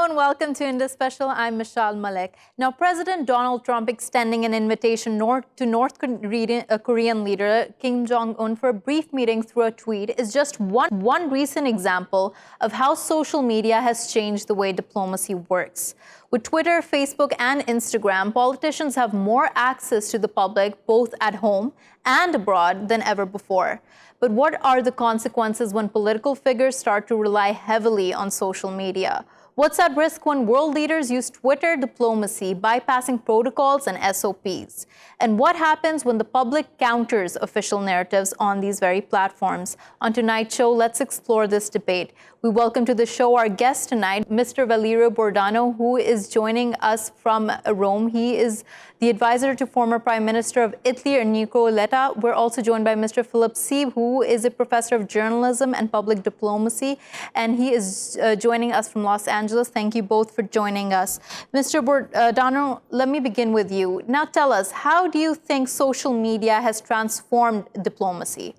and welcome to Indus Special. I'm Meshal Malik. Now, President Donald Trump extending an invitation to North Korean leader Kim Jong-un for a brief meeting through a tweet is just one recent example of how social media has changed the way diplomacy works. With Twitter, Facebook, and Instagram, politicians have more access to the public, both at home and abroad, than ever before. But what are the consequences when political figures start to rely heavily on social media? What's at risk when world leaders use Twitter diplomacy, bypassing protocols and SOPs? And what happens when the public counters official narratives on these very platforms? On tonight's show, let's explore this debate. We welcome to the show our guest tonight, Mr. Valerio Bordonaro, who is joining us from Rome. He is the advisor to former Prime Minister of Italy, Enrico Letta. We're also joined by Mr. Philip Seib, who is a professor of journalism and public diplomacy, and he is joining us from Los Angeles. Thank you both for joining us. Mr. Bordonaro, let me begin with you. Now tell us, how do you think social media has transformed diplomacy?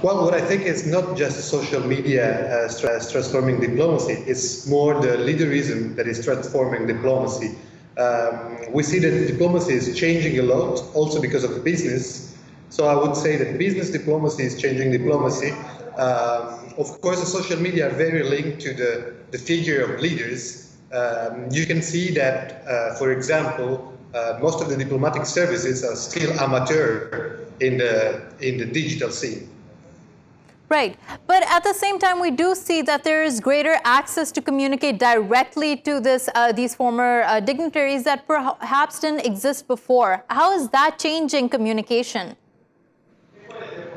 Well, what I think is not just social media as transforming diplomacy, it's more the leaderism that is transforming diplomacy. We see that diplomacy is changing a lot, also because of business. So I would say that business diplomacy is changing diplomacy. Of course, the social media are very linked to the figure of leaders. You can see that, for example, most of the diplomatic services are still amateur in the digital scene. Right. But at the same time, we do see that there is greater access to communicate directly to these former dignitaries that perhaps didn't exist before. How is that changing communication?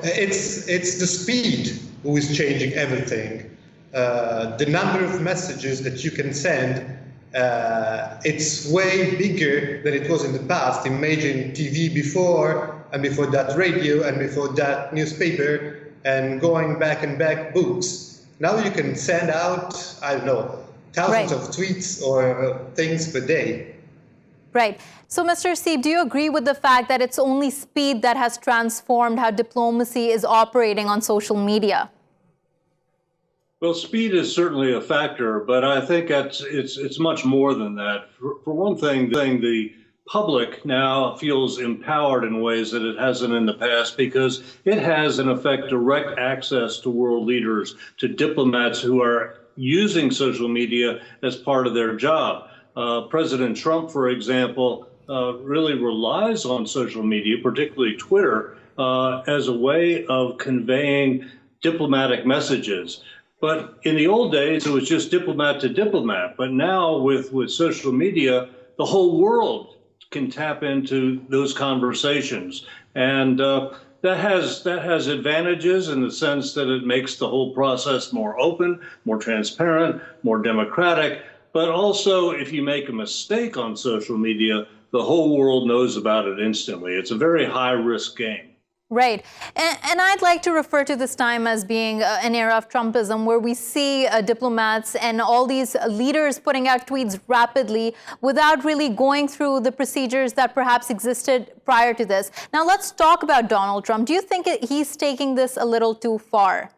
It's the speed who is changing everything. The number of messages that you can send, it's way bigger than it was in the past. Imagine TV before, and before that radio, and before that newspaper, and going back and back books. Now you can send out, I don't know, thousands of tweets or things per day. Right. So, Mr. Seib, do you agree with the fact that it's only speed that has transformed how diplomacy is operating on social media? Well, speed is certainly a factor, but I think it's much more than that. For one thing, the public now feels empowered in ways that it hasn't in the past because it has, in effect, direct access to world leaders, to diplomats who are using social media as part of their job. President Trump, for example, really relies on social media, particularly Twitter, as a way of conveying diplomatic messages. But in the old days, it was just diplomat to diplomat. But now with social media, the whole world can tap into those conversations. And that has advantages in the sense that it makes the whole process more open, more transparent, more democratic. But also, if you make a mistake on social media, the whole world knows about it instantly. It's a very high-risk game. Right. And I'd like to refer to this time as being an era of Trumpism, where we see diplomats and all these leaders putting out tweets rapidly without really going through the procedures that perhaps existed prior to this. Now, let's talk about Donald Trump. Do you think he's taking this a little too far?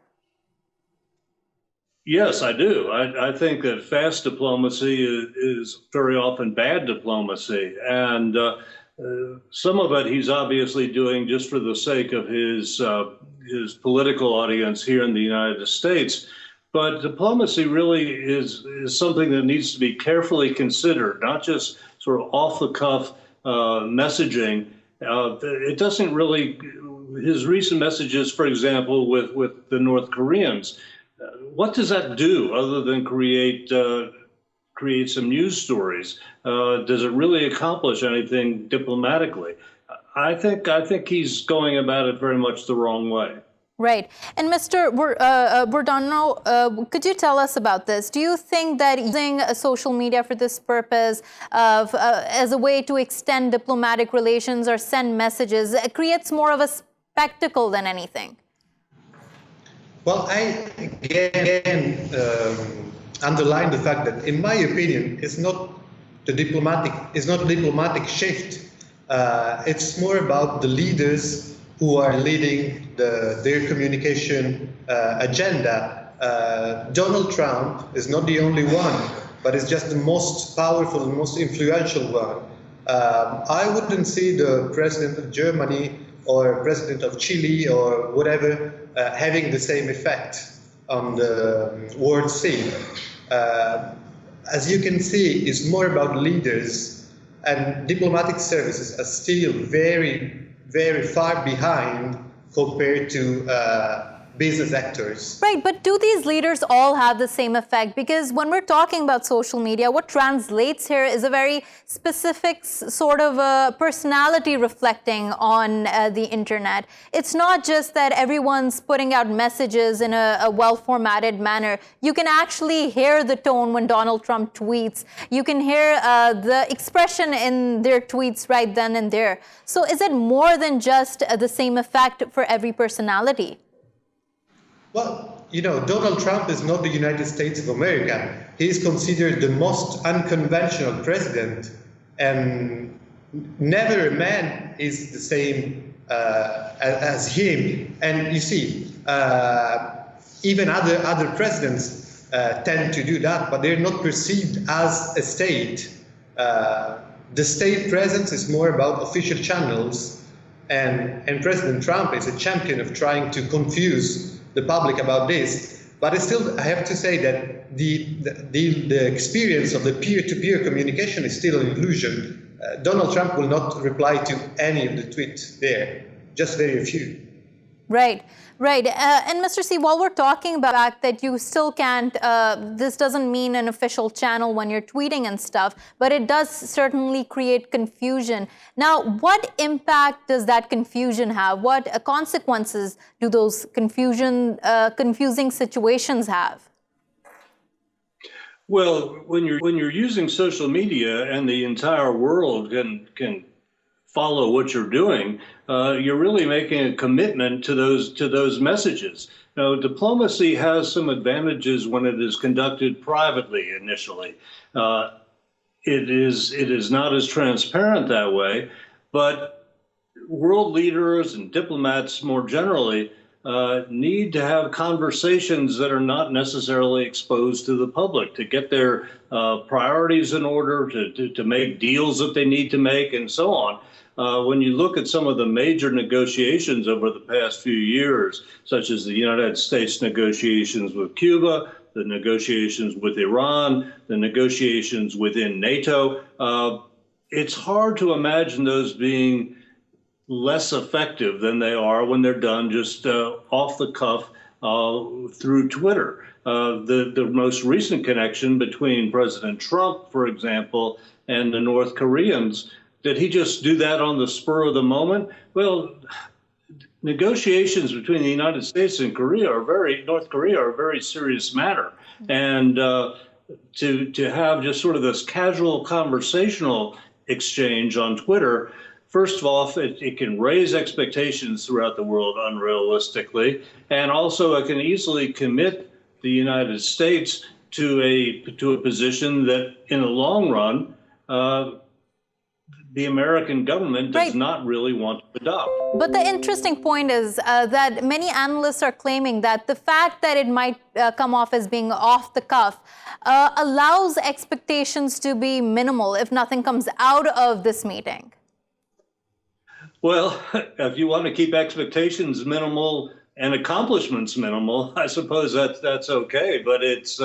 Yes, I do. I think that fast diplomacy is very often bad diplomacy. And some of it he's obviously doing just for the sake of his political audience here in the United States. But diplomacy really is something that needs to be carefully considered, not just sort of off-the-cuff messaging. It doesn't really, his recent messages, for example, with the North Koreans, what does that do other than create some news stories? Does it really accomplish anything diplomatically? I think he's going about it very much the wrong way. Right. And Mr. Bordonaro, could you tell us about this? Do you think that using social media for this purpose as a way to extend diplomatic relations or send messages creates more of a spectacle than anything? Well, I again underline the fact that, in my opinion, it's not a diplomatic shift. It's more about the leaders who are leading their communication agenda. Donald Trump is not the only one, but is just the most powerful, the most influential one. I wouldn't see the president of Germany or president of Chile or whatever having the same effect on the world scene. As you can see, it's more about leaders, and diplomatic services are still very, very far behind compared to business actors. Right, but do these leaders all have the same effect? Because when we're talking about social media, what translates here is a very specific sort of personality reflecting on the internet. It's not just that everyone's putting out messages in a well-formatted manner. You can actually hear the tone when Donald Trump tweets. You can hear the expression in their tweets right then and there. So is it more than just the same effect for every personality? Well, you know, Donald Trump is not the United States of America. He is considered the most unconventional president, and never a man is the same as him. And you see, even other presidents tend to do that, but they're not perceived as a state. The state presence is more about official channels, and President Trump is a champion of trying to confuse the public about this. But I have to say that the experience of the peer-to-peer communication is still an illusion. Donald Trump will not reply to any of the tweets there, just very few. Right, right. And Mr. Seib, while we're talking about the fact that you still can't, this doesn't mean an official channel when you're tweeting and stuff, but it does certainly create confusion. Now, what impact does that confusion have? What consequences do those confusing situations have? Well, when you're using social media and the entire world can follow what you're doing, you're really making a commitment to those messages. Now, diplomacy has some advantages when it is conducted privately initially. It is not as transparent that way, but world leaders and diplomats more generally need to have conversations that are not necessarily exposed to the public, to get their priorities in order, to make deals that they need to make, and so on. When you look at some of the major negotiations over the past few years, such as the United States negotiations with Cuba, the negotiations with Iran, the negotiations within NATO, it's hard to imagine those being less effective than they are when they're done just off the cuff through Twitter. The most recent connection between President Trump, for example, and the North Koreans, did he just do that on the spur of the moment? Well, negotiations between the United States and North Korea are a very serious matter. And to have just sort of this casual conversational exchange on Twitter, first of all, it can raise expectations throughout the world unrealistically, and also it can easily commit the United States to a position that, in the long run, the American government does not really want to adopt. But the interesting point is that many analysts are claiming that the fact that it might come off as being off the cuff allows expectations to be minimal if nothing comes out of this meeting. Well, if you want to keep expectations minimal and accomplishments minimal, I suppose that's okay. But it's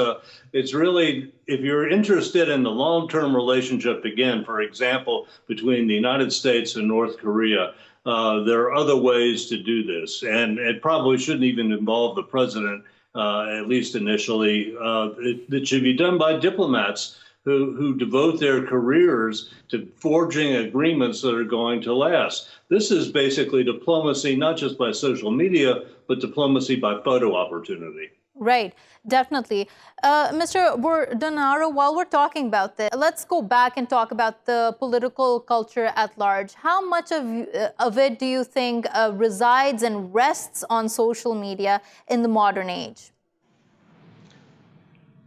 really, if you're interested in the long-term relationship, again, for example, between the United States and North Korea, there are other ways to do this, and it probably shouldn't even involve the president, at least initially. It should be done by diplomats who devote their careers to forging agreements that are going to last. This is basically diplomacy, not just by social media, but diplomacy by photo opportunity. Right, definitely. Mr. Bordonaro, while we're talking about this, let's go back and talk about the political culture at large. How much of it do you think resides and rests on social media in the modern age?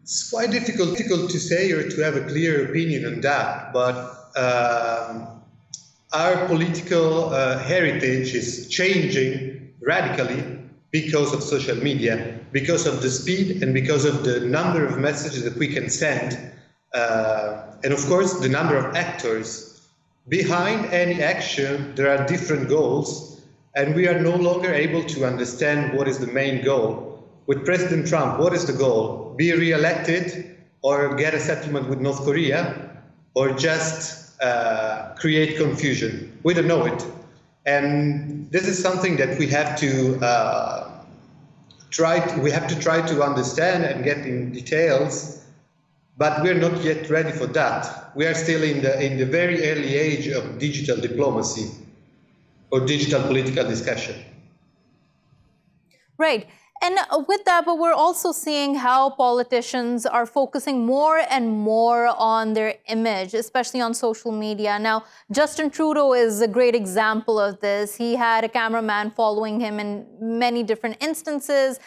It's quite difficult to say or to have a clear opinion on that, but our political heritage is changing radically because of social media, because of the speed and because of the number of messages that we can send, and of course the number of actors. Behind any action, there are different goals, and we are no longer able to understand what is the main goal. With President Trump, what is the goal? Be re-elected, or get a settlement with North Korea, or just create confusion? We don't know it. And this is something that we have to try to understand and get in details. But we're not yet ready for that. We are still in the very early age of digital diplomacy or digital political discussion. Right. And with that, but we're also seeing how politicians are focusing more and more on their image, especially on social media. Now, Justin Trudeau is a great example of this. He had a cameraman following him in many different instances,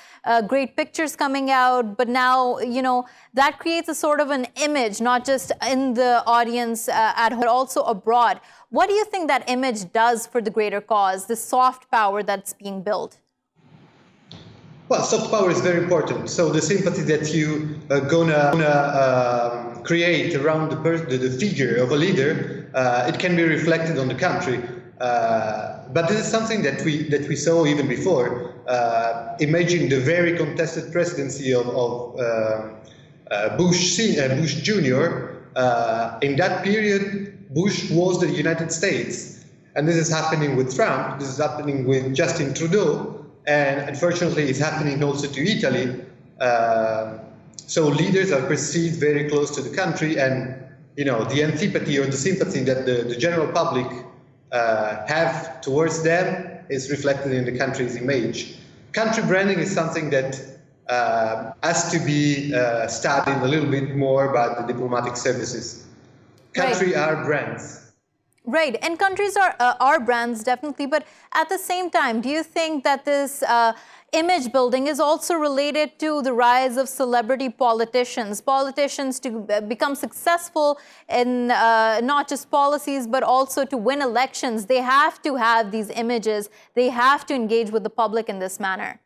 great pictures coming out. But now, that creates a sort of an image, not just in the audience at home, but also abroad. What do you think that image does for the greater cause, the soft power that's being built? Well, soft power is very important. So the sympathy that you gonna create around the figure of a leader, it can be reflected on the country. But this is something that we saw even before. Imagine the very contested presidency of Bush Jr. In that period, Bush was the United States, and this is happening with Trump. This is happening with Justin Trudeau. And unfortunately, it's happening also to Italy. So leaders are perceived very close to the country, and the antipathy or the sympathy that the general public have towards them is reflected in the country's image. Country branding is something that has to be studied a little bit more by the diplomatic services. Country are brands. Right, and countries are brands, definitely. But at the same time, do you think that this image building is also related to the rise of celebrity politicians? Politicians to become successful in not just policies, but also to win elections, they have to have these images. They have to engage with the public in this manner.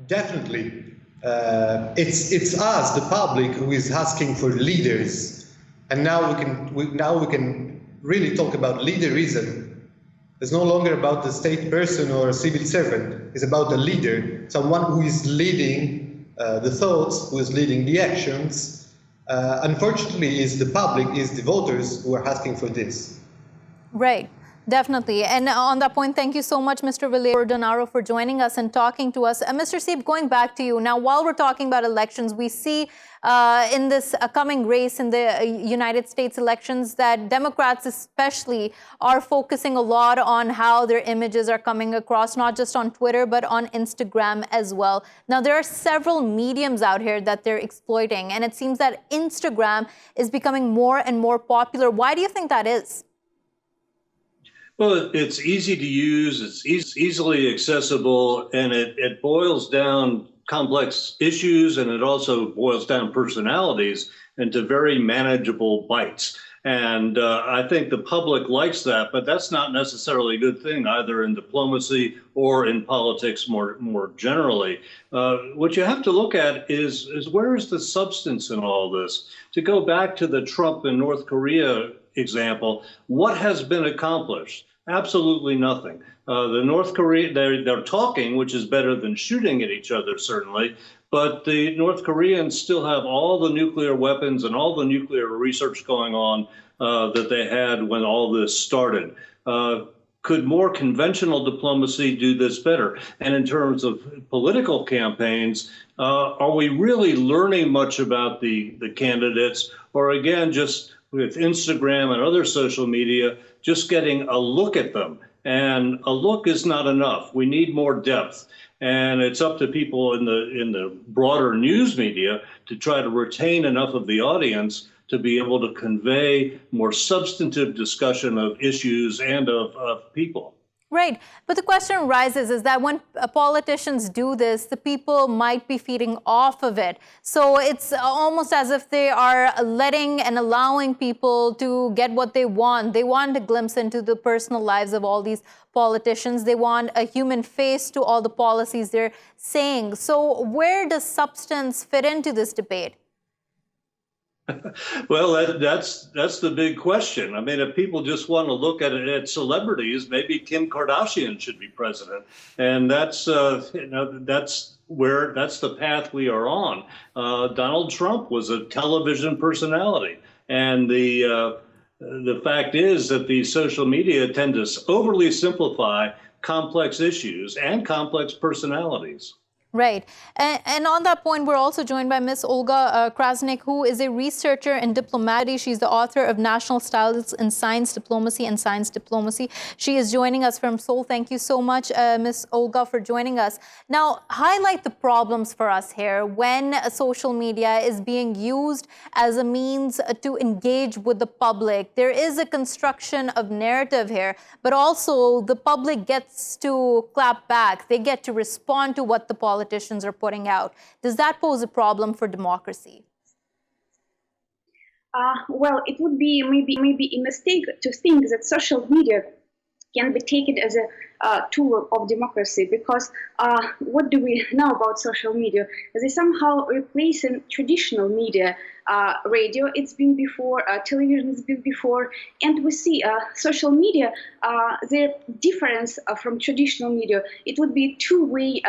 Definitely. It's us, the public, who is asking for leaders. And now we can really talk about leaderism. It's no longer about the state person or a civil servant. It's about the leader, someone who is leading the thoughts, who is leading the actions. Unfortunately, it's the public, it's the voters who are asking for this. Right. Definitely. And on that point, thank you so much, Mr. Valerio Bordonaro, for joining us and talking to us. Mr. Seib, going back to you. Now, while we're talking about elections, we see in this coming race in the United States elections that Democrats especially are focusing a lot on how their images are coming across, not just on Twitter, but on Instagram as well. Now, there are several mediums out here that they're exploiting, and it seems that Instagram is becoming more and more popular. Why do you think that is? Well, it's easy to use, it's easily accessible, and it boils down complex issues, and it also boils down personalities into very manageable bites. And I think the public likes that, but that's not necessarily a good thing either in diplomacy or in politics more generally. What you have to look at is where is the substance in all this? To go back to the Trump and North Korea example, what has been accomplished? Absolutely nothing. The North Korea, they're talking, which is better than shooting at each other, certainly. But the North Koreans still have all the nuclear weapons and all the nuclear research going on that they had when all this started. Could more conventional diplomacy do this better? And in terms of political campaigns, are we really learning much about the candidates? Or again, just with Instagram and other social media, just getting a look at them. And a look is not enough. We need more depth. And it's up to people in the broader news media to try to retain enough of the audience to be able to convey more substantive discussion of issues and of people. Right. But the question arises is that when politicians do this, the people might be feeding off of it. So it's almost as if they are letting and allowing people to get what they want. They want a glimpse into the personal lives of all these politicians. They want a human face to all the policies they're saying. So where does substance fit into this debate? Well, that's the big question. I mean, if people just want to look at celebrities, maybe Kim Kardashian should be president, and that's that's the path we are on. Donald Trump was a television personality, and the fact is that the social media tend to overly simplify complex issues and complex personalities. Right. And on that point, we're also joined by Ms. Olga Krasnyak, who is a researcher in diplomacy. She's the author of National Styles in Science Diplomacy and Science Diplomacy. She is joining us from Seoul. Thank you so much, Ms. Olga, for joining us. Now, highlight the problems for us here when social media is being used as a means to engage with the public. There is a construction of narrative here, but also the public gets to clap back. They get to respond to what the politicians are putting out. Does that pose a problem for democracy? Well, it would be maybe a mistake to think that social media can be taken as a tool of democracy, because what do we know about social media? They somehow replacing traditional media. Radio, it's been before, television has been before, and we see social media, the difference from traditional media, it would be two-way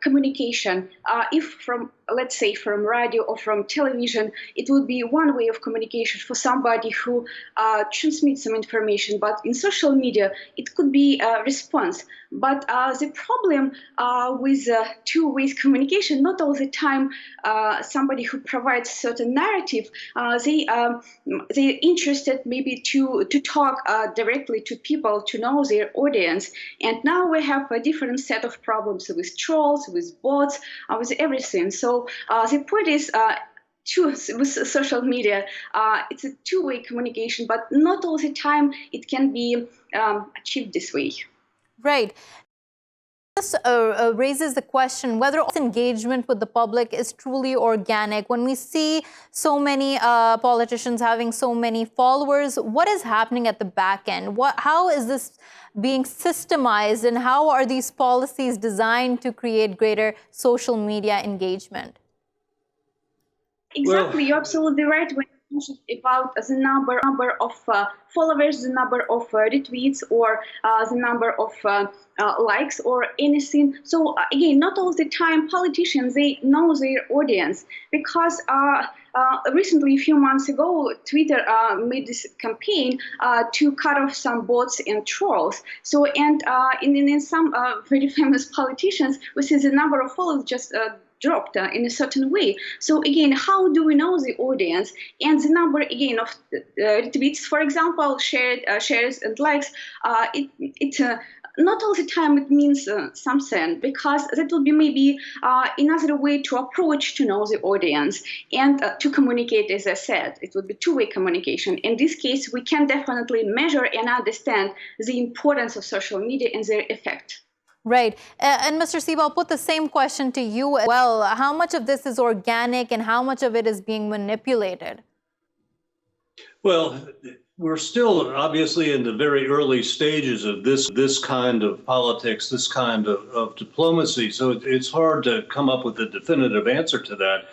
communication. If from, let's say, from radio or from television, it would be one way of communication for somebody who transmits some information, but in social media, it could be a response. But the problem with two-way communication, not all the time somebody who provides certain narrative, they're interested maybe to talk directly to people, to know their audience. And now we have a different set of problems with trolls, with bots, with everything. So the point is, with social media, it's a two-way communication, but not all the time it can be achieved this way. Right. This raises the question whether engagement with the public is truly organic. When we see so many politicians having so many followers, what is happening at the back end? How is this being systemized, and how are these policies designed to create greater social media engagement? Exactly, well, you're absolutely right when you mentioned about the number of followers, the number of retweets, or the number of likes or anything. So again, not all the time politicians, they know their audience, because recently, a few months ago, Twitter made this campaign to cut off some bots and trolls. So, and in some very famous politicians, we see the number of followers just dropped in a certain way. So again, how do we know the audience? And the number again of retweets, for example, shares and likes, not all the time it means something, because that would be maybe another way to approach to know the audience and to communicate. As I said, it would be two-way communication. In this case, we can definitely measure and understand the importance of social media and their effect. Right. And Mr. Seib, I'll put the same question to you as well. How much of this is organic and how much of it is being manipulated? Well, we're still obviously in the very early stages of this kind of politics, this kind of diplomacy. So it's hard to come up with a definitive answer to that.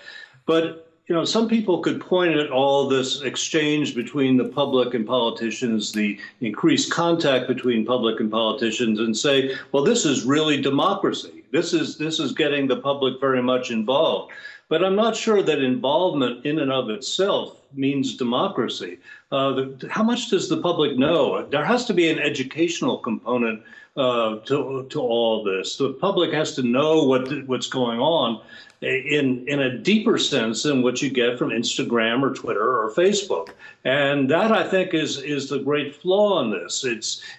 But you know, some people could point at all this exchange between the public and politicians, the increased contact between public and politicians, and say, well, this is really democracy. This is getting the public very much involved. But I'm not sure that involvement in and of itself means democracy. How much does the public know? There has to be an educational component to all this. The public has to know what's going on in a deeper sense than what you get from Instagram or Twitter or Facebook. And that, I think, is the great flaw in this.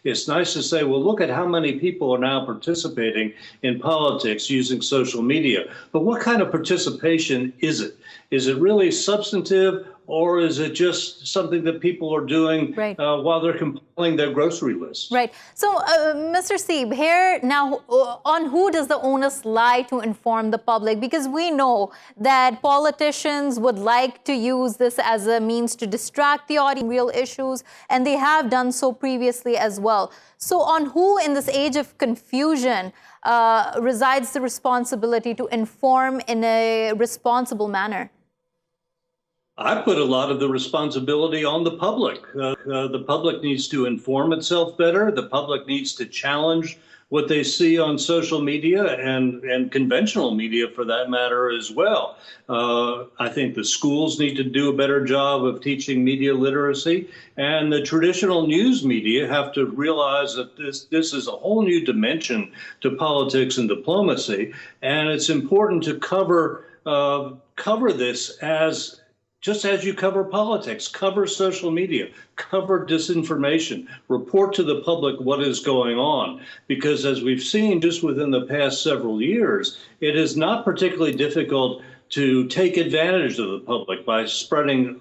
It's nice to say, well, look at how many people are now participating in politics using social media. But what kind of participation is it? Is it really substantive, or is it just something that people are doing while they're compiling their grocery list? Right. So, Mr. Seib, here now, on who does the onus lie to inform the public? Because we know that politicians would like to use this as a means to distract the audience from real issues, and they have done so previously as well. So on who in this age of confusion resides the responsibility to inform in a responsible manner? I put a lot of the responsibility on the public. The public needs to inform itself better. The public needs to challenge what they see on social media and conventional media, for that matter, as well. I think the schools need to do a better job of teaching media literacy, and the traditional news media have to realize that this is a whole new dimension to politics and diplomacy, and it's important to cover this as just as you cover politics, cover social media, cover disinformation, report to the public what is going on. Because as we've seen just within the past several years, it is not particularly difficult to take advantage of the public by spreading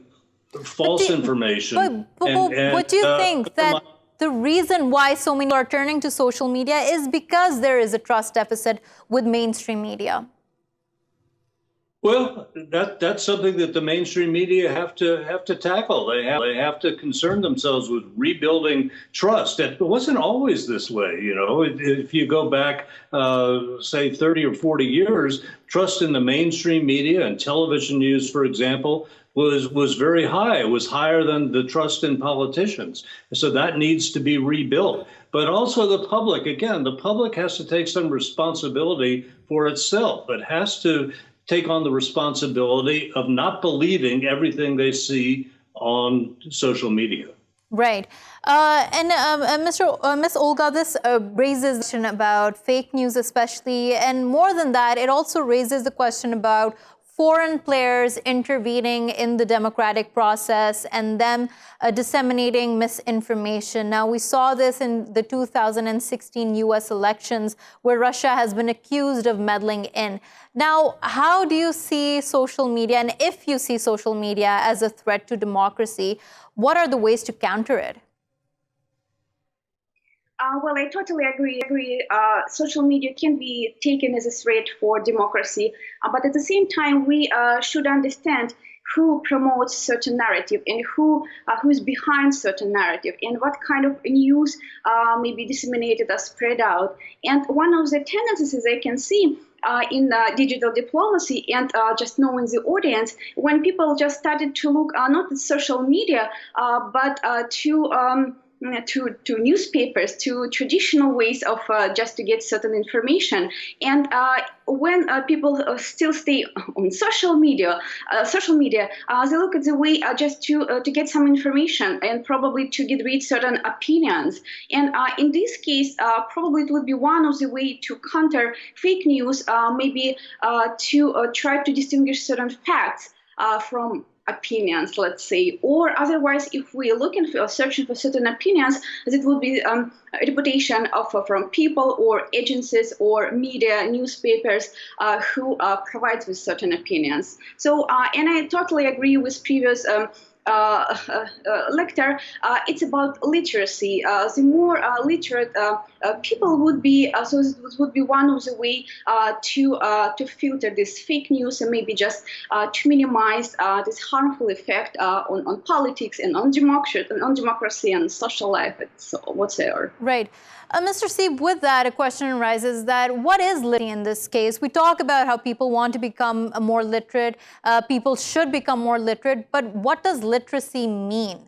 false information. But do you think that the reason why so many are turning to social media is because there is a trust deficit with mainstream media? Well, that's something that the mainstream media have to tackle. They have to concern themselves with rebuilding trust. It wasn't always this way, you know. If you go back, say, 30 or 40 years, trust in the mainstream media and television news, for example, was very high. It was higher than the trust in politicians. So that needs to be rebuilt. But also the public, again, the public has to take some responsibility for itself. It has to take on the responsibility of not believing everything they see on social media. Right. Miss Olga, this raises a question about fake news especially, and more than that, it also raises the question about foreign players intervening in the democratic process and them disseminating misinformation. Now, we saw this in the 2016 U.S. elections, where Russia has been accused of meddling in. Now, how do you see social media, and if you see social media as a threat to democracy, what are the ways to counter it? Well, I totally agree. Social media can be taken as a threat for democracy, but at the same time, we should understand who promotes certain narrative and who's behind certain narrative and what kind of news may be disseminated or spread out. And one of the tendencies I can see in digital diplomacy and just knowing the audience, when people just started to look not at social media, but to newspapers, to traditional ways of just to get certain information. And when people still stay on social media, they look at the way just to get some information and probably to get rid certain opinions. And in this case, probably it would be one of the way to counter fake news, maybe to try to distinguish certain facts from opinions, let's say, or otherwise, if we're looking for searching for certain opinions, it would be a reputation of from people or agencies or media, newspapers who provide with certain opinions. So, and I totally agree with previous lecture. It's about literacy. The more literate people would be, so this would be one of the way to filter this fake news and maybe just to minimize this harmful effect on politics and on democracy and social life whatsoever. Right. Mr. Seib, with that, a question arises that what is literacy in this case? We talk about how people want to become more literate, people should become more literate, but what does literacy mean?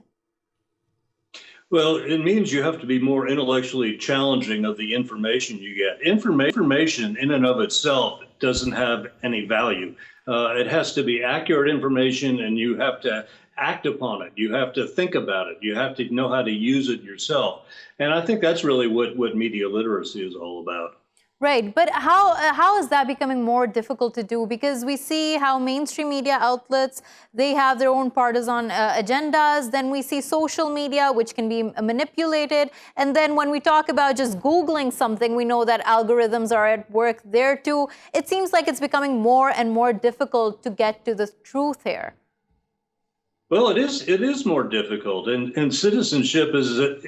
Well, it means you have to be more intellectually challenging of the information you get. Information in and of itself doesn't have any value. It has to be accurate information, and you have to act upon it. You have to think about it. You have to know how to use it yourself. And I think that's really what media literacy is all about. Right, but how is that becoming more difficult to do? Because we see how mainstream media outlets, they have their own partisan agendas. Then we see social media, which can be manipulated. And then when we talk about just Googling something, we know that algorithms are at work there too. It seems like it's becoming more and more difficult to get to the truth here. Well, it is more difficult, and citizenship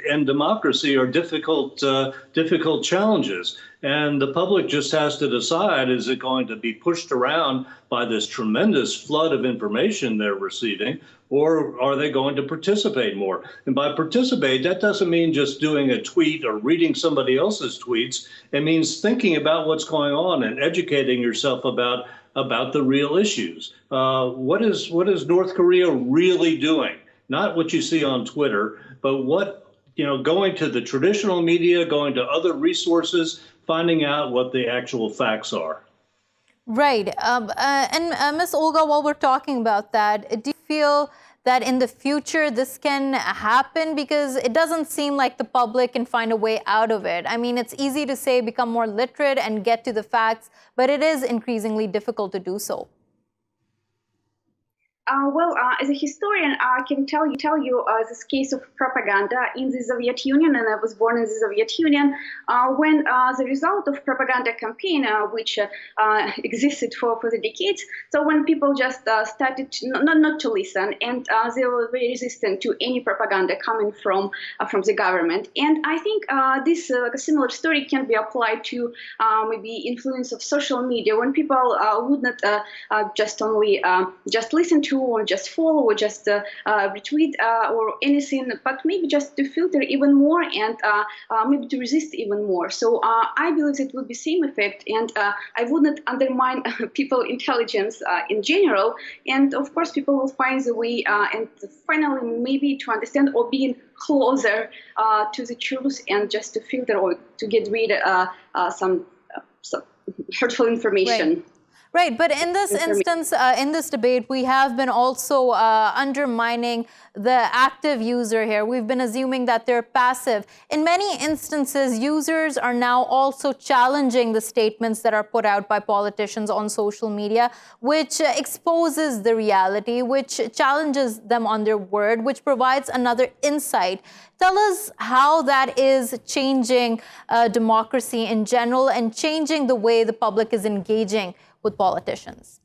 and democracy are difficult challenges. And the public just has to decide, is it going to be pushed around by this tremendous flood of information they're receiving, or are they going to participate more? And by participate, that doesn't mean just doing a tweet or reading somebody else's tweets. It means thinking about what's going on and educating yourself about the real issues. What is North Korea really doing? Not what you see on Twitter, but going to the traditional media, going to other resources, finding out what the actual facts are. Right. And Ms. Olga, while we're talking about that, do you feel that in the future this can happen? Because it doesn't seem like the public can find a way out of it. I mean, it's easy to say become more literate and get to the facts, but it is increasingly difficult to do so. As a historian, I can tell you this case of propaganda in the Soviet Union, and I was born in the Soviet Union, when the result of propaganda campaign, which existed for the decades, so when people just started not to listen, and they were very resistant to any propaganda coming from the government. And I think this a similar story can be applied to maybe influence of social media, when people would not just listen to or just follow or just retweet or anything, but maybe just to filter even more and maybe to resist even more. So I believe it will be same effect, and I would not undermine people's intelligence in general. And of course, people will find the way and finally maybe to understand or being closer to the truth and just to filter or to get rid of some hurtful information. Right. Right, but in this instance, in this debate, we have been also undermining the active user here. We've been assuming that they're passive. In many instances, users are now also challenging the statements that are put out by politicians on social media, which exposes the reality, which challenges them on their word, which provides another insight. Tell us how that is changing democracy in general and changing the way the public is engaging with politicians.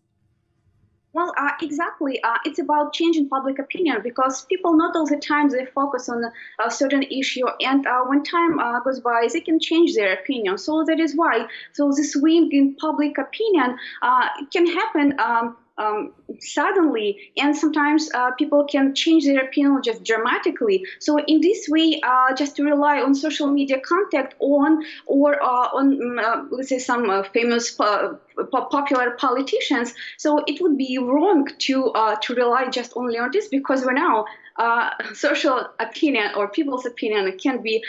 Well, exactly. It's about changing public opinion, because people not all the time they focus on a certain issue, and when time goes by, they can change their opinion. So that is why. So this swing in public opinion can happen suddenly, and sometimes people can change their opinion just dramatically. So in this way, just to rely on social media contact on let's say some famous popular politicians, so it would be wrong to rely just only on this, because we're now social opinion or people's opinion can be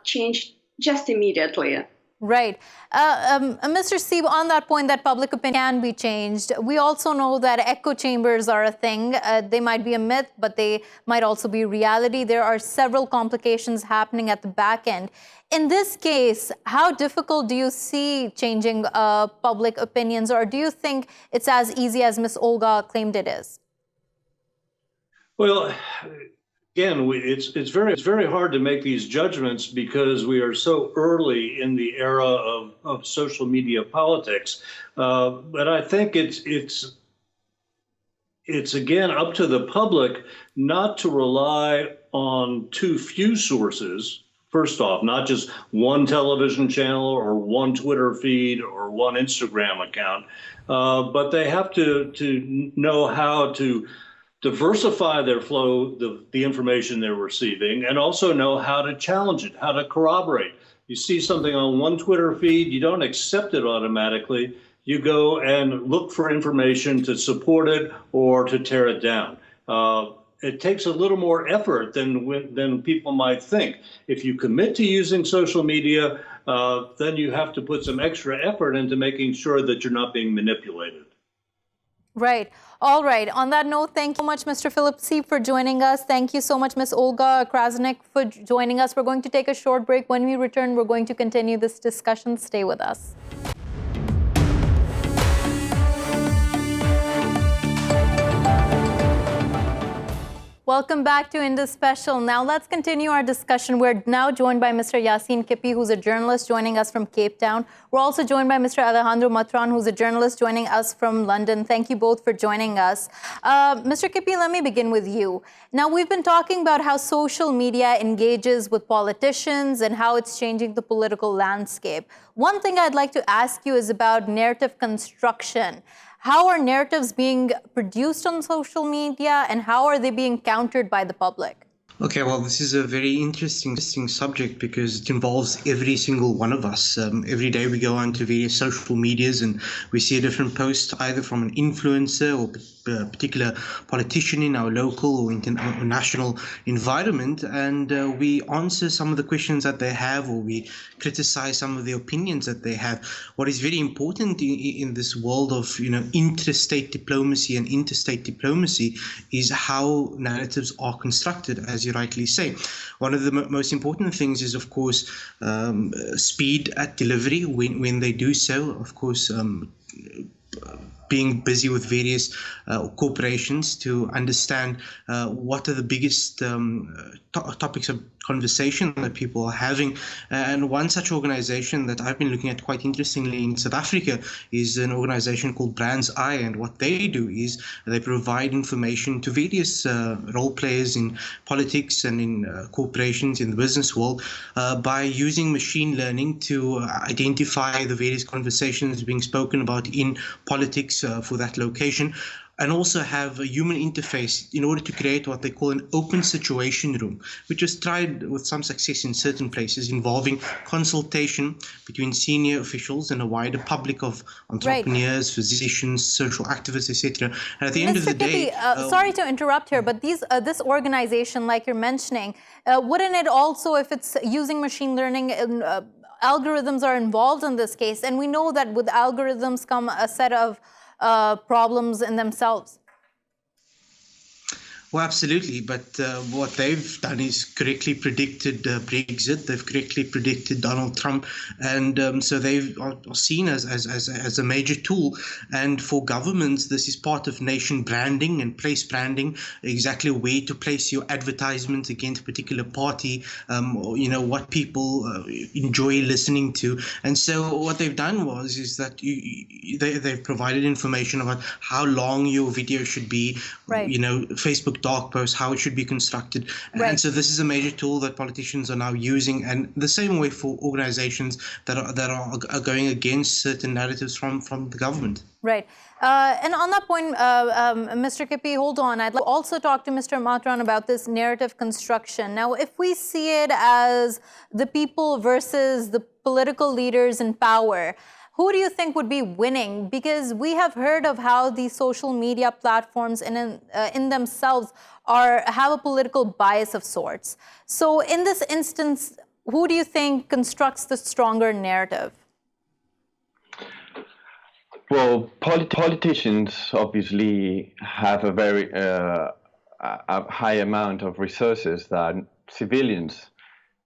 changed just immediately. Right. Mr. Seib, on that point that public opinion can be changed, we also know that echo chambers are a thing. They might be a myth, but they might also be reality. There are several complications happening at the back end. In this case, how difficult do you see changing public opinions, or do you think it's as easy as Ms. Olga claimed it is? Well, again, it's very hard to make these judgments because we are so early in the era of social media politics. But I think it's again up to the public not to rely on too few sources. First off, not just one television channel or one Twitter feed or one Instagram account, but they have to know how to diversify their flow, the information they're receiving, and also know how to challenge it, how to corroborate. You see something on one Twitter feed, you don't accept it automatically. You go and look for information to support it or to tear it down. It takes a little more effort than people might think. If you commit to using social media, then you have to put some extra effort into making sure that you're not being manipulated. Right. All right. On that note, thank you so much, Mr. Philip Seib, for joining us. Thank you so much, Ms. Olga Krasnyak, for joining us. We're going to take a short break. When we return, we're going to continue this discussion. Stay with us. Welcome back to Indus Special. Now let's continue our discussion. We're now joined by Mr. Yaseen Kippie, who's a journalist joining us from Cape Town. We're also joined by Mr. Alejandro Matran, who's a journalist joining us from London. Thank you both for joining us. Mr. Kippie, let me begin with you. Now, we've been talking about how social media engages with politicians and how it's changing the political landscape. One thing I'd like to ask you is about narrative construction. How are narratives being produced on social media, and how are they being countered by the public? Okay, well, this is a very interesting subject because it involves every single one of us. Every day we go onto various social medias and we see a different post either from an influencer or a particular politician in our local or international environment, and we answer some of the questions that they have, or we criticize some of the opinions that they have. What is very important in this world of interstate diplomacy and interstate diplomacy is how narratives are constructed, as you rightly say. One of the most important things is, of course, speed at delivery when they do so. Of course, being busy with various corporations to understand what are the biggest topics of conversation that people are having. And one such organization that I've been looking at quite interestingly in South Africa is an organization called Brand's Eye. And what they do is they provide information to various role players in politics and in corporations in the business world by using machine learning to identify the various conversations being spoken about in politics for that location, and also have a human interface in order to create what they call an open situation room, which was tried with some success in certain places, involving consultation between senior officials and a wider public of entrepreneurs, physicians, social activists, etc. And at the end of the day... sorry to interrupt here, but this organization, like you're mentioning, wouldn't it also, if it's using machine learning, algorithms are involved in this case, and we know that with algorithms come a set of problems in themselves. Well, absolutely. But what they've done is correctly predicted Brexit. They've correctly predicted Donald Trump. And so they are seen as a major tool. And for governments, this is part of nation branding and place branding, exactly where to place your advertisement against a particular party, what people enjoy listening to. And so what they've done is that they've provided information about how long your video should be, Facebook dark posts, how it should be constructed. And so this is a major tool that politicians are now using, and the same way for organizations that are going against certain narratives from the government. Right. And on that point, Mr. Kippie, hold on. I'd like to also talk to Mr. Matran about this narrative construction. Now, if we see it as the people versus the political leaders in power, who do you think would be winning? Because we have heard of how these social media platforms in themselves have a political bias of sorts. So in this instance, who do you think constructs the stronger narrative? Well, politicians obviously have a very a high amount of resources that civilians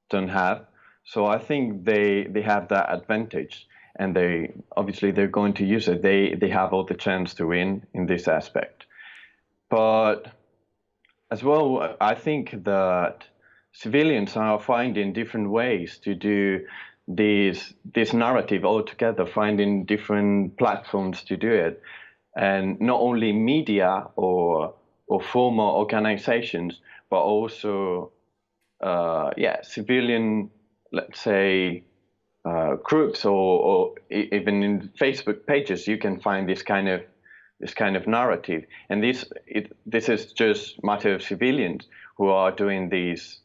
don't have. So I think they have that advantage. And they're going to use it. They have all the chance to win in this aspect. But as well, I think that civilians are finding different ways to do this narrative altogether, finding different platforms to do it. And not only media or formal organizations, but also civilian, let's say, groups or even in Facebook pages, you can find this kind of narrative, and this is just a matter of civilians who are doing this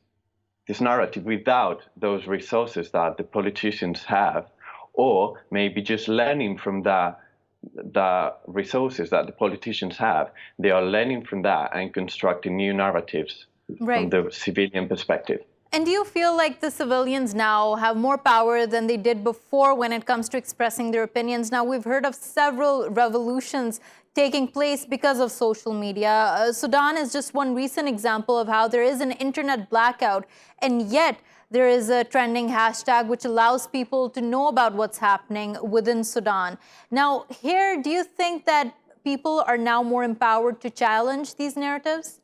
narrative without those resources that the politicians have, or maybe just learning from the resources that the politicians have. They are learning from that and constructing new narratives from the civilian perspective. And do you feel like the civilians now have more power than they did before when it comes to expressing their opinions? Now, we've heard of several revolutions taking place because of social media. Sudan is just one recent example of how there is an internet blackout, and yet there is a trending hashtag which allows people to know about what's happening within Sudan. Now, here, do you think that people are now more empowered to challenge these narratives?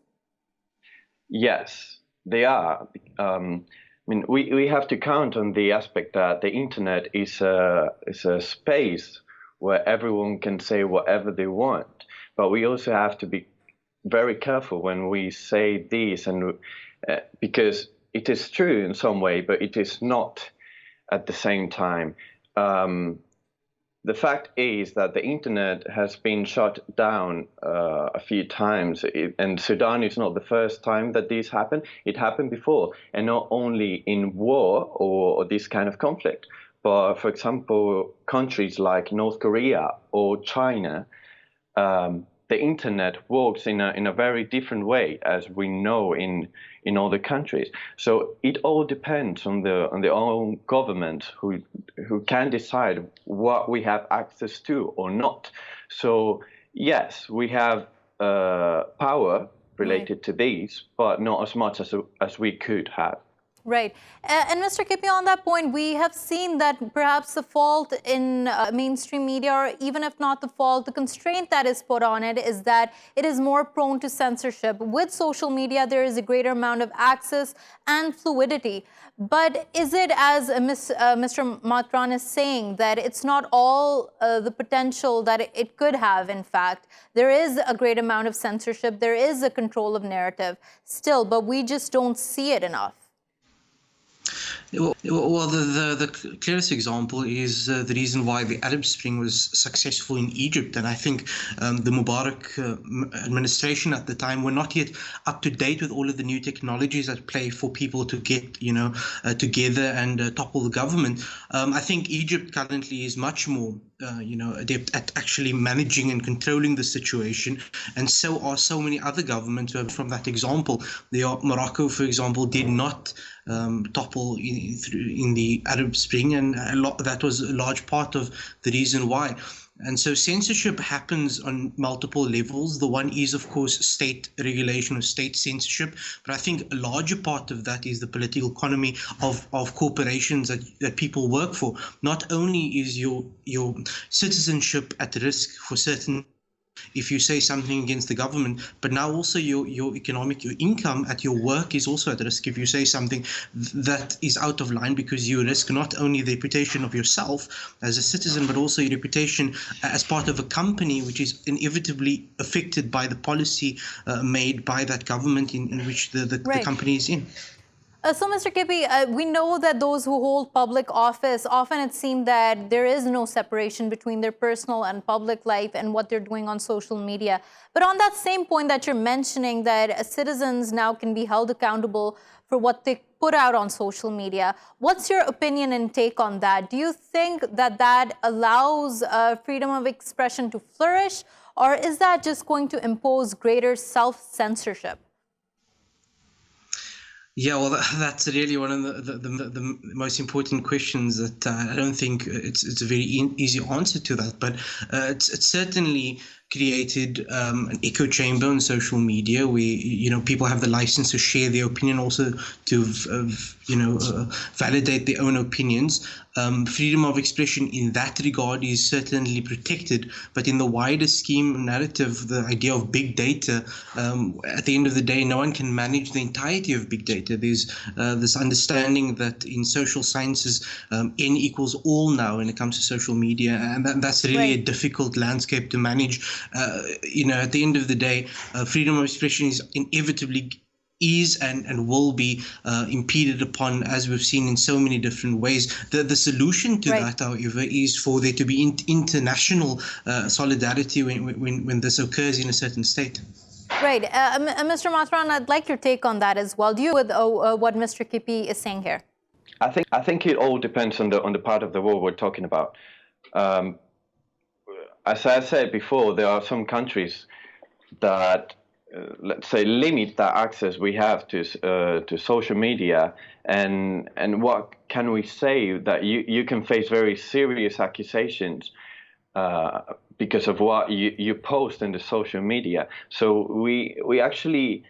yes, they are. We have to count on the aspect that the internet is a space where everyone can say whatever they want. But we also have to be very careful when we say this, and because it is true in some way, but it is not at the same time. The fact is that the internet has been shut down a few times, and Sudan is not the first time that this happened. It happened before, and not only in war or this kind of conflict, but for example, countries like North Korea or China, the internet works in a very different way, as we know in other countries. So it all depends on the own government who can decide what we have access to or not. So yes, we have power related to these, but not as much as we could have. Right. And Mr. Kippie, on that point, we have seen that perhaps the fault in mainstream media, or even if not the fault, the constraint that is put on it is that it is more prone to censorship. With social media, there is a greater amount of access and fluidity. But is it, as Mr. Matran is saying, that it's not all the potential that it could have, in fact? There is a great amount of censorship. There is a control of narrative still, but we just don't see it enough. Well, the clearest example is the reason why the Arab Spring was successful in Egypt. And I think the Mubarak administration at the time were not yet up to date with all of the new technologies at play for people to get, together and topple the government. I think Egypt currently is much more, adept at actually managing and controlling the situation. And so are so many other governments from that example. Morocco, for example, did not topple in the Arab Spring, and that was a large part of the reason why. And so censorship happens on multiple levels. The one is, of course, state regulation or state censorship. But I think a larger part of that is the political economy of corporations that people work for. Not only is your citizenship at risk for certain if you say something against the government, but now also your income at your work is also at risk if you say something that is out of line, because you risk not only the reputation of yourself as a citizen, but also your reputation as part of a company, which is inevitably affected by the policy made by that government in which the company is in. So, Mr. Kippie, we know that those who hold public office, often it seems that there is no separation between their personal and public life and what they're doing on social media. But on that same point that you're mentioning, that citizens now can be held accountable for what they put out on social media, what's your opinion and take on that? Do you think that allows freedom of expression to flourish, or is that just going to impose greater self-censorship? Yeah, well, that's really one of the most important questions that I don't think it's a very easy answer to that. But it's certainly created an echo chamber on social media where, people have the license to share their opinion, also to, validate their own opinions. Freedom of expression in that regard is certainly protected, but in the wider scheme narrative, the idea of big data, at the end of the day, no one can manage the entirety of big data. There's this understanding that in social sciences, N equals all now when it comes to social media, and that's really a difficult landscape to manage. At the end of the day, freedom of expression is inevitably and will be impeded upon, as we've seen in so many different ways. The solution to that, however, is for there to be international solidarity when this occurs in a certain state. Right. Mr. Matran, I'd like your take on that as well. Do you agree with what Mr. Kippie is saying here? I think it all depends on the part of the world we're talking about. As I said before, there are some countries that let's say, limit the access we have to social media, and what can we say that you can face very serious accusations because of what you post in the social media. So we actually,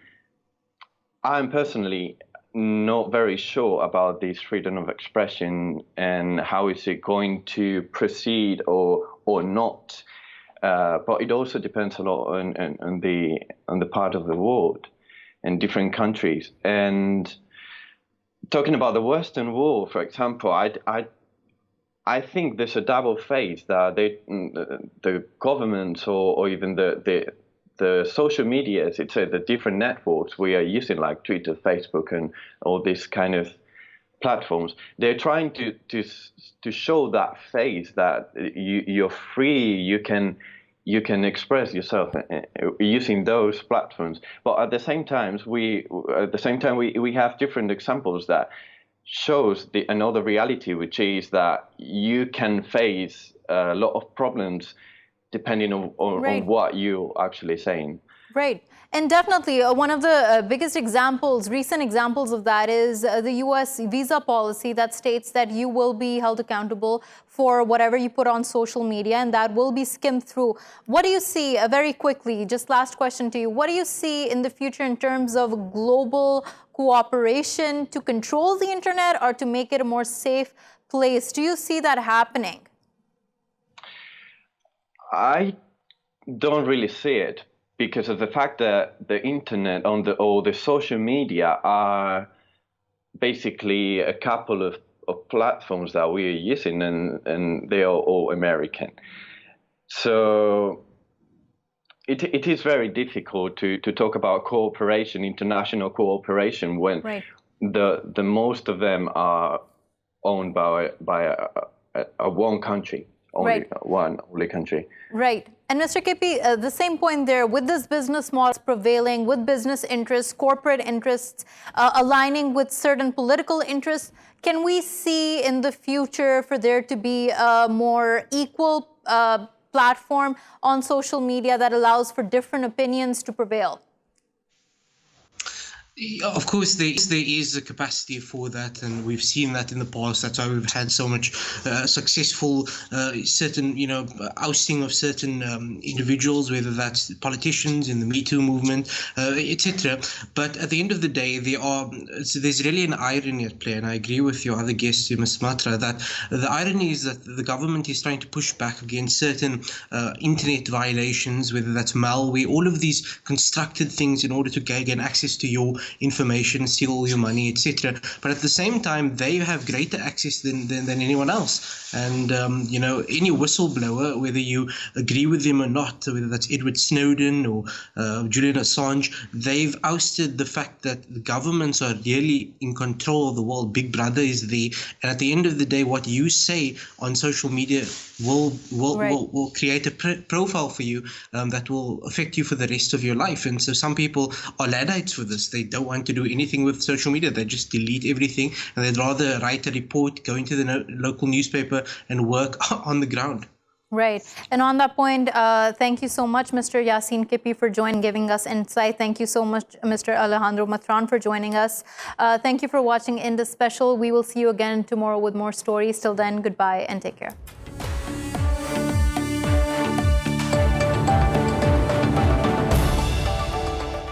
I'm personally not very sure about this freedom of expression and how is it going to proceed or not. But it also depends a lot on the part of the world. in different countries. And talking about the Western world, for example, I think there's a double phase that the governments or even the social medias, it's the different networks we are using, like Twitter, Facebook, and all these kind of platforms. They're trying to show that phase that you're free, you can express yourself using those platforms. But at the same time, we have different examples that shows another reality, which is that you can face a lot of problems depending on what you're actually saying. Right. And definitely one of the biggest examples, recent examples of that is the US visa policy that states that you will be held accountable for whatever you put on social media, and that will be skimmed through. What do you see, very quickly, just last question to you, what do you see in the future in terms of global cooperation to control the internet or to make it a more safe place? Do you see that happening? I don't really see it, because of the fact that the internet or the social media are basically a couple of platforms that we are using, and they are all American. So it is very difficult to talk about cooperation, international cooperation, when the most of them are owned by one country. Only country. Right. And Mr. Kippie, the same point there, with this business model prevailing, with business interests, corporate interests aligning with certain political interests, can we see in the future for there to be a more equal platform on social media that allows for different opinions to prevail? Of course, there is a capacity for that, and we've seen that in the past. That's why we've had so much successful, certain, ousting of certain individuals, whether that's politicians in the Me Too movement, etc. But at the end of the day, there's really an irony at play, and I agree with your other guest, Ms. Matra, that the irony is that the government is trying to push back against certain internet violations, whether that's malware, all of these constructed things in order to gain access to your information, steal all your money, etc. But at the same time, they have greater access than anyone else. And any whistleblower, whether you agree with them or not, whether that's Edward Snowden or Julian Assange, they've ousted the fact that the governments are really in control of the world. Big Brother is there, and at the end of the day, what you say on social media will create a profile for you that will affect you for the rest of your life. And so some people are Luddites for this. They don't want to do anything with social media. They just delete everything, and they'd rather write a report, go into the local newspaper and work on the ground. Right. And on that point, thank you so much, Mr. Yaseen Kippie, for joining, giving us insight. Thank you so much, Mr. Alejandro Matran, for joining us. Thank you for watching Indus Special. We will see you again tomorrow with more stories. Till then, goodbye and take care.